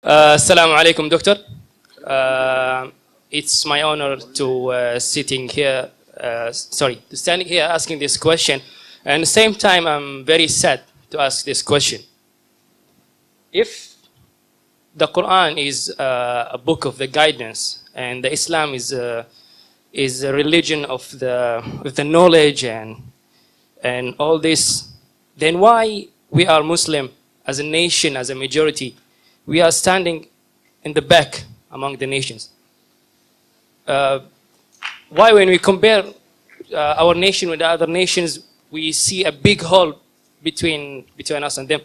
Assalamu alaikum, Doctor. It's my honor to standing here asking this question. And at the same time, I'm very sad to ask this question. If the Quran is a book of the guidance, and the Islam is a religion of the knowledge and all this, then why we are Muslim as a nation, as a majority, we are standing in the back among the nations? Why, when we compare our nation with the other nations, we see a big hole between us and them?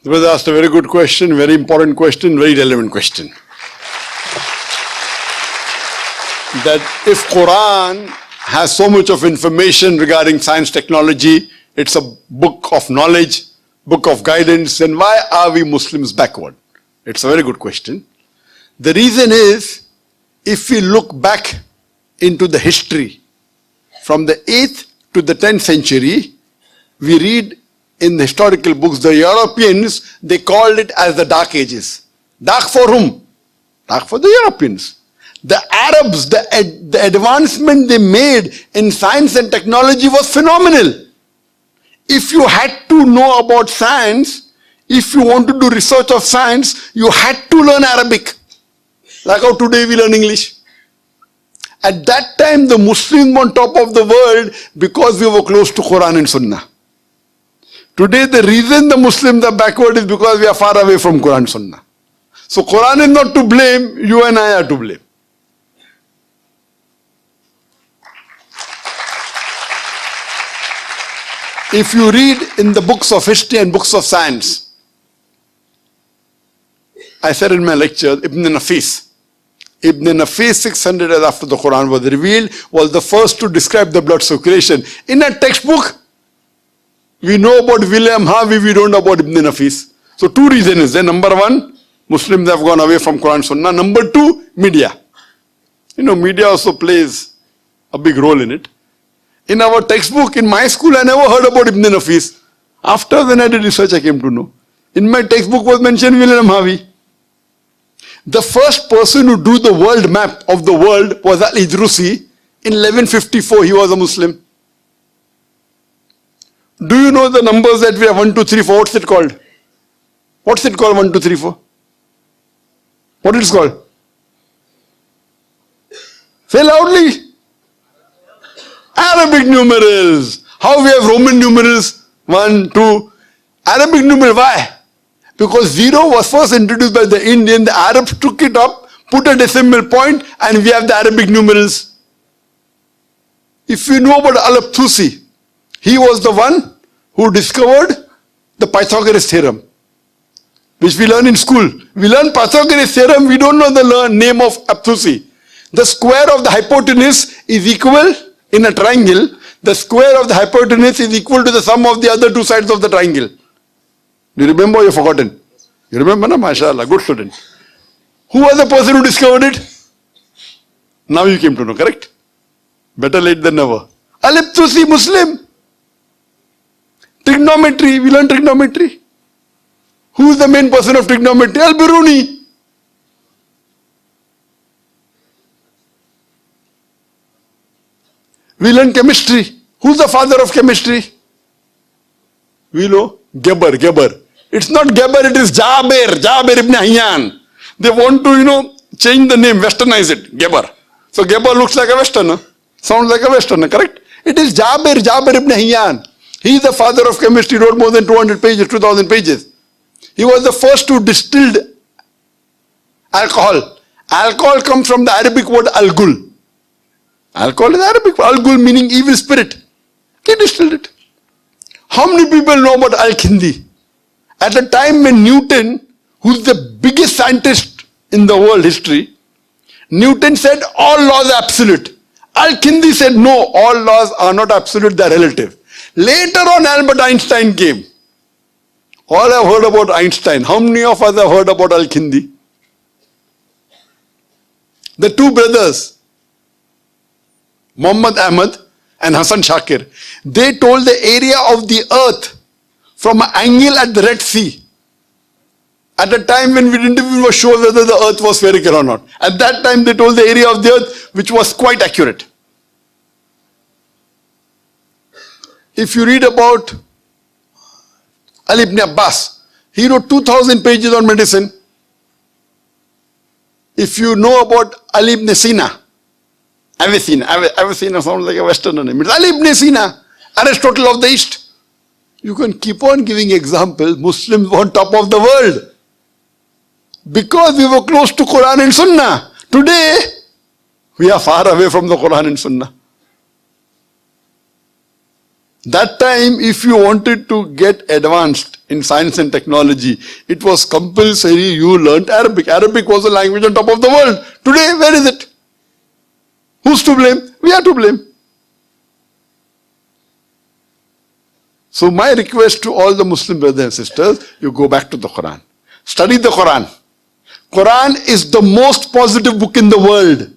The brother asked a very good question, very important question, very relevant question. That if Quran has so much of information regarding science, technology, it's a book of knowledge, book of guidance, then why are we Muslims backward? It's a very good question. The reason is, if we look back into the history, from the 8th to the 10th century, we read in the historical books, the Europeans, they called it as the Dark Ages. Dark for whom? Dark for the Europeans. The Arabs, the advancement they made in science and technology was phenomenal. If you had to know about science, if you want to do research of science, you had to learn Arabic. Like how today we learn English. At that time, the Muslims were on top of the world because we were close to Quran and Sunnah. Today, the reason the Muslims are backward is because we are far away from Quran and Sunnah. So Quran is not to blame, you and I are to blame. If you read in the books of history and books of science, I said in my lecture, Ibn Nafis, 600 years after the Quran was revealed, was the first to describe the blood circulation. In a textbook, we know about William Harvey, we don't know about Ibn Nafis. So two reasons is there. Number one, Muslims have gone away from Quran Sunnah. Number two, media. Media also plays a big role in it. In our textbook, in my school, I never heard about Ibn Nafis. After when I did research, I came to know. In my textbook was mentioned William Harvey. The first person who drew the world map of the world was Al-Idrusi. In 1154, he was a Muslim. Do you know the numbers that we have? 1, 2, 3, 4. What's it called? What's it called, 1, 2, 3, 4? What is it called? Say loudly. Arabic numerals. How we have Roman numerals? 1, 2. Arabic numeral, why? Because 0 was first introduced by the Indian, the Arabs took it up, put a decimal point, and we have the Arabic numerals. If you know about Al-Tusi, he was the one who discovered the Pythagoras theorem, which we learn in school. We learn Pythagoras theorem, we don't know the name of Al-Tusi. The square of the hypotenuse is equal, in a triangle, the square of the hypotenuse is equal to the sum of the other two sides of the triangle. Do you remember or you've forgotten? You remember, na? MashaAllah, good student. Who was the person who discovered it? Now you came to know, correct? Better late than never. Al-Tusi, Muslim. Trigonometry, we learn trigonometry. Who is the main person of trigonometry? Al-Biruni. We learn chemistry. Who's the father of chemistry? We know. Geber. It's not Geber, it is Jaber ibn Hayyan. They want to, change the name, westernize it. Geber. So Geber looks like a westerner. Sounds like a westerner, correct? It is Jaber ibn Hayyan. He is the father of chemistry, wrote more than 200 pages, 2000 pages. He was the first to distill alcohol. Alcohol comes from the Arabic word al-gul. Alcohol is Arabic. Al-gul meaning evil spirit. He distilled it. How many people know about Al-Kindi? At a time when Newton, who's the biggest scientist in the world history, Newton said all laws are absolute. Al-Kindi said no, all laws are not absolute, they are relative. Later on, Albert Einstein came. All have heard about Einstein. How many of us have heard about Al-Kindi? The two brothers, Muhammad Ahmad and Hassan Shakir, they told the area of the earth from an angle at the Red Sea. At a time when we didn't even sure whether the earth was spherical or not. At that time they told the area of the earth which was quite accurate. If you read about Ali ibn Abbas, he wrote 2,000 pages on medicine. If you know about Ali ibn Sina, Avicenna sounds like a Westerner name. It's Ali ibn Sina, Aristotle of the East. You can keep on giving examples. Muslims were on top of the world because we were close to Quran and Sunnah. Today, we are far away from the Quran and Sunnah. That time, if you wanted to get advanced in science and technology, it was compulsory you learnt Arabic. Arabic was the language on top of the world. Today, where is it? Who's to blame? We are to blame. So my request to all the Muslim brothers and sisters, you go back to the Quran. Study the Quran. Quran is the most positive book in the world.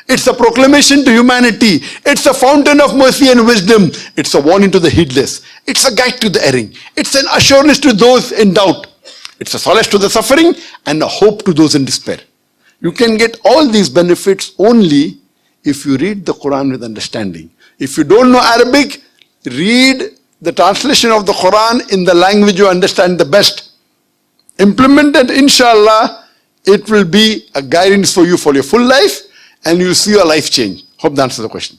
It's a proclamation to humanity. It's a fountain of mercy and wisdom. It's a warning to the heedless. It's a guide to the erring. It's an assurance to those in doubt. It's a solace to the suffering and a hope to those in despair. You can get all these benefits only if you read the Quran with understanding. If you don't know Arabic, read the translation of the Quran in the language you understand the best. Implement it, inshallah. It will be a guidance for you for your full life and you'll see your life change. Hope that answers the question.